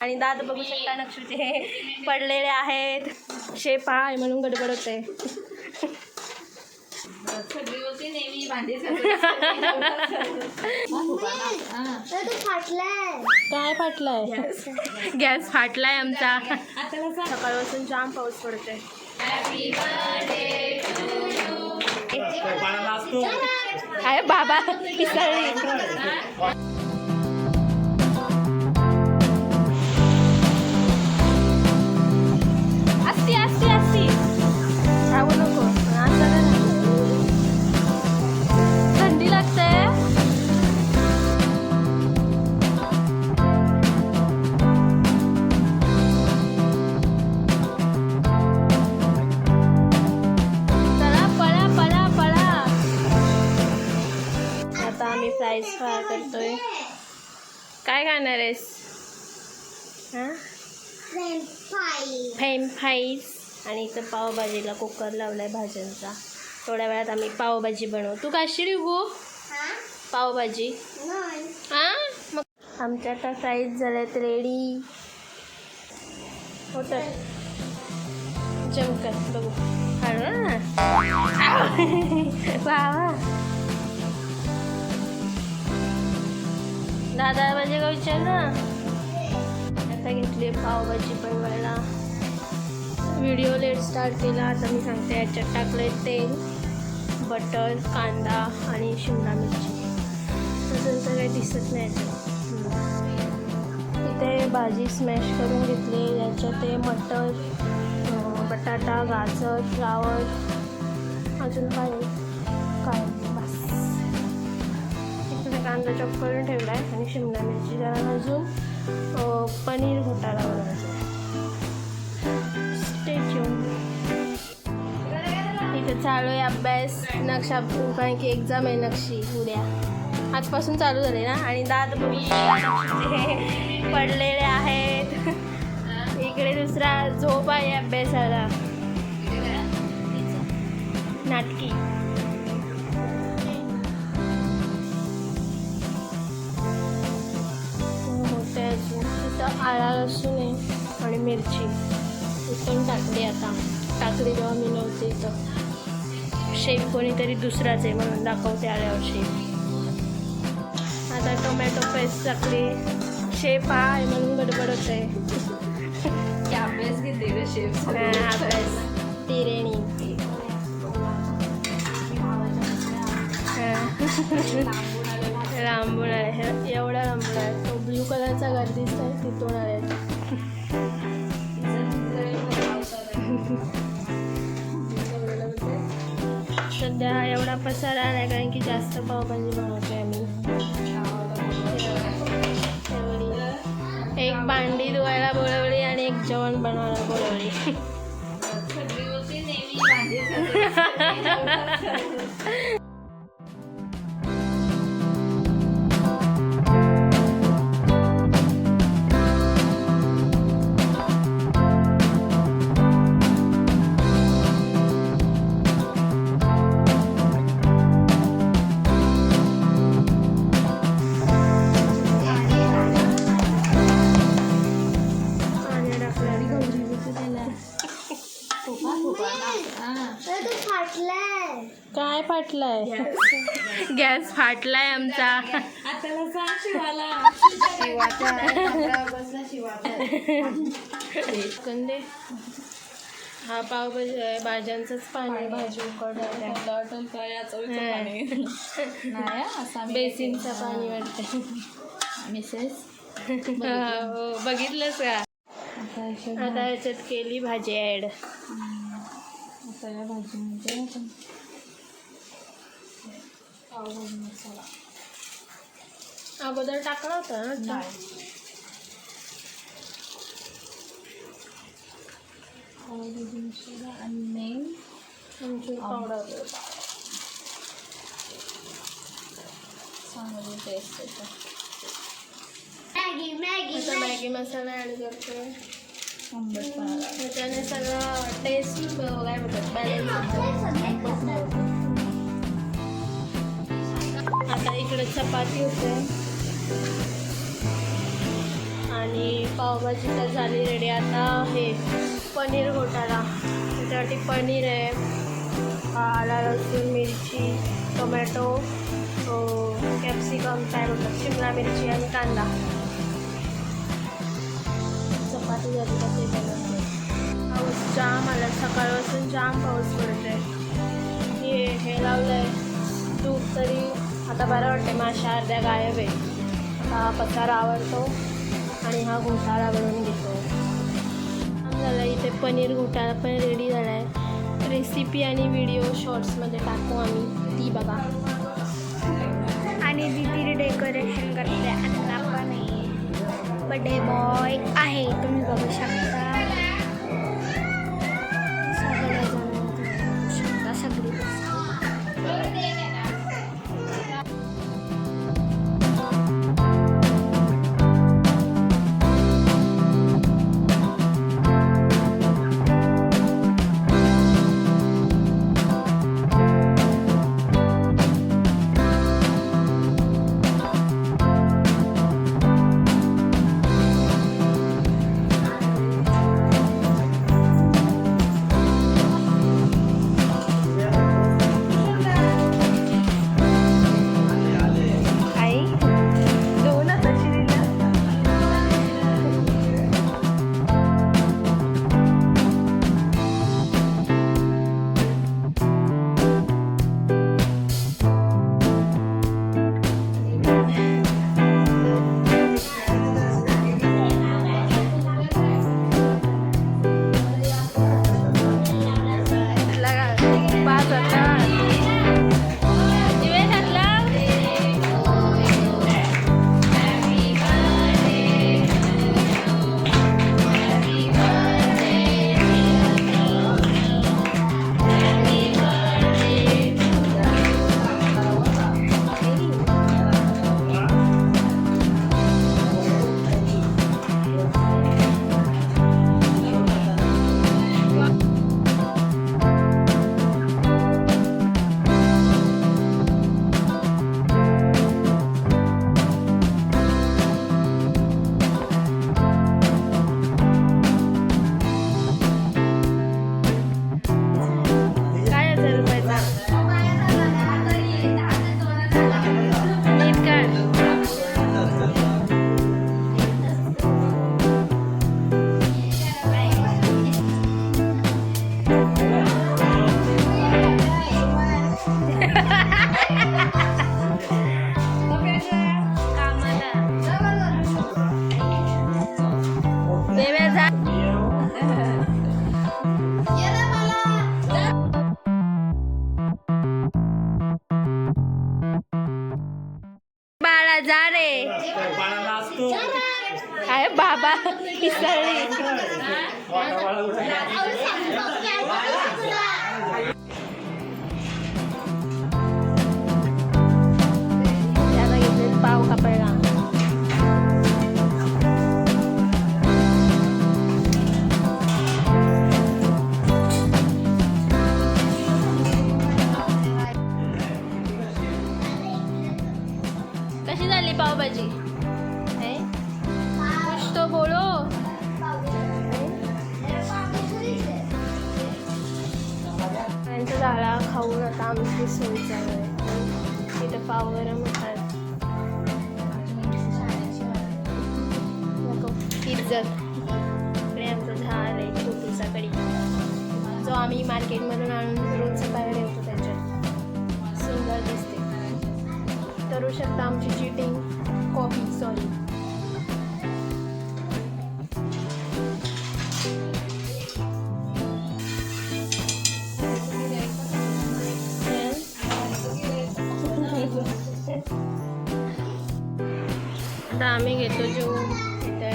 आणि दात बघू शकता नक्षीचे पडलेले आहेत. शेप आहे म्हणून गडबड होते. काय फाटलाय? गॅस फाटलाय आमचा. सकाळपासून जाम पाऊस पडतोय. काय बाबा पिसळली. असती असती असती जाऊ नको. थंडी लागते. चला पळा पळा पळा. आता आम्ही फ्राईज फ्राय करतोय. काय खाणार आहेस? French fries. आणि इथं पावभाजीला कुकर लावलाय भाज्यांचा. थोड्या वेळात आम्ही पावभाजी बनवू. तू काशी गो पावभाजी? हां मग आमच्या आता फ्राईज झाल्यात रेडी. होतं चमकत बघू. हळू वा. दादा भाजी का विचार ना. आता घेतली पावभाजी बनवायला. व्हिडिओ लेट स्टार्ट केला. आता मी सांगते. याच्यात टाकले तेल, बटर, कांदा आणि शिमला मिरची. तसं तर काही दिसत नाही. इथे भाजी स्मॅश करून घेतली. याच्यात ते मटर, बटाटा, गाजर, फ्लावर, अजून काय बस. इकडे कांदा चॉप करून ठेवला आहे आणि शिमला मिरची जरा भाजून पनीर घोटाळा बनवायचा. इथे चालू आहे अभ्यास. नक्षा कारण की एक्झाम आहे नक्षी उद्या. आजपासून चालू झाले ना. आणि दात बघू पडलेले आहेत. इकडे दुसरा झोप आहे अभ्यासाला. नाटकी. मोठे अजून तिथं आला लसूण आहे आणि मिरची इथून टाकली. आता टाकली जेव्हा मी नव्हते इथं. शेप कोणीतरी दुसराच आहे म्हणून दाखवते आल्यावर शेप. आता टोमॅटो पेस्ट टाकली. शेप आहे म्हणून गडबड होत आहे. अभ्यास घेते शेप. अभ्यास तिरेणी. लांबून आले. एवढा लांबून आहे. तो ब्ल्यू कलरचा घर दिसत आहे तिथून आले. सध्या एवढा पसारा नाही कारण की जास्त पावभाजी बनवतोय आम्ही. एक भांडी धुवायला बोलवली आणि एक जेवण बनवायला बोलवली. काय फाटलाय? गॅस फाटलाय आमचा. कंदे हा पावभाजी भाज्यांचंच पाणी. भाजी उकडवायला बेसिनचं पाणी वाटतं. मिसेस बघितलंच का? आता याच्यात केली भाजी ॲड. आता या भाजीमध्ये पावभाजी मसाला अगोदर टाकला होता ना. पावभाजी मसाला आणि आमचूर पावडर. चांगली टेस्ट येते. आता मॅगी मसाला ॲड करतो. त्याने सगळं टेस्ट काय म्हणतात बॅलन्स. आता इकडे चपाती होते. आणि पावभाजी तर झाली रेडी. आता हे पनीर घोटाळा, त्याच्यासाठी पनीर आहे, आला लसूण मिरची टोमॅटो कॅप्सिकम काय बोलतात शिमला मिरची आणि कांदा. चपाती झाली का ते बनवते. पाऊस जाम आला, सकाळपासून जाम पाऊस पडतोय. हे लावलं आहे दूध तरी आता बरं वाटते. माशा अर्ध्या गायब आहे. हा पसारा आवडतो आणि हा घोटाळा बनवून घेतो. झालं इथे पनीर घोटाळा पण रेडी झाला आहे. रेसिपी आणि व्हिडिओ शॉर्ट्समध्ये टाकू आम्ही, ती बघा. आणि दीदी डेकोरेशन करते. आता पण बर्थडे बॉय आहे, तुम्ही बघू शकता. सगळी जा रे. आहे बाबा पिसळली. त्याला घेतले पाव कापायला. कशी झाली पावभाजी? कुछ तो बोलो. त्यांचा झाला खाऊन आता आमची सोय चालू आहे. इथं पाव गरम होतात. इज्जत इकडे आमचं झाड आहे छोटीसा कडी, जो आम्ही मार्केटमधून आणून रोज सकाळी ठेवतो. त्याच्यात सुंदर दिसते. करू शकता आमची चिटिंग कॉफी. सॉरी. आता आम्ही घेतो जेवून. इथे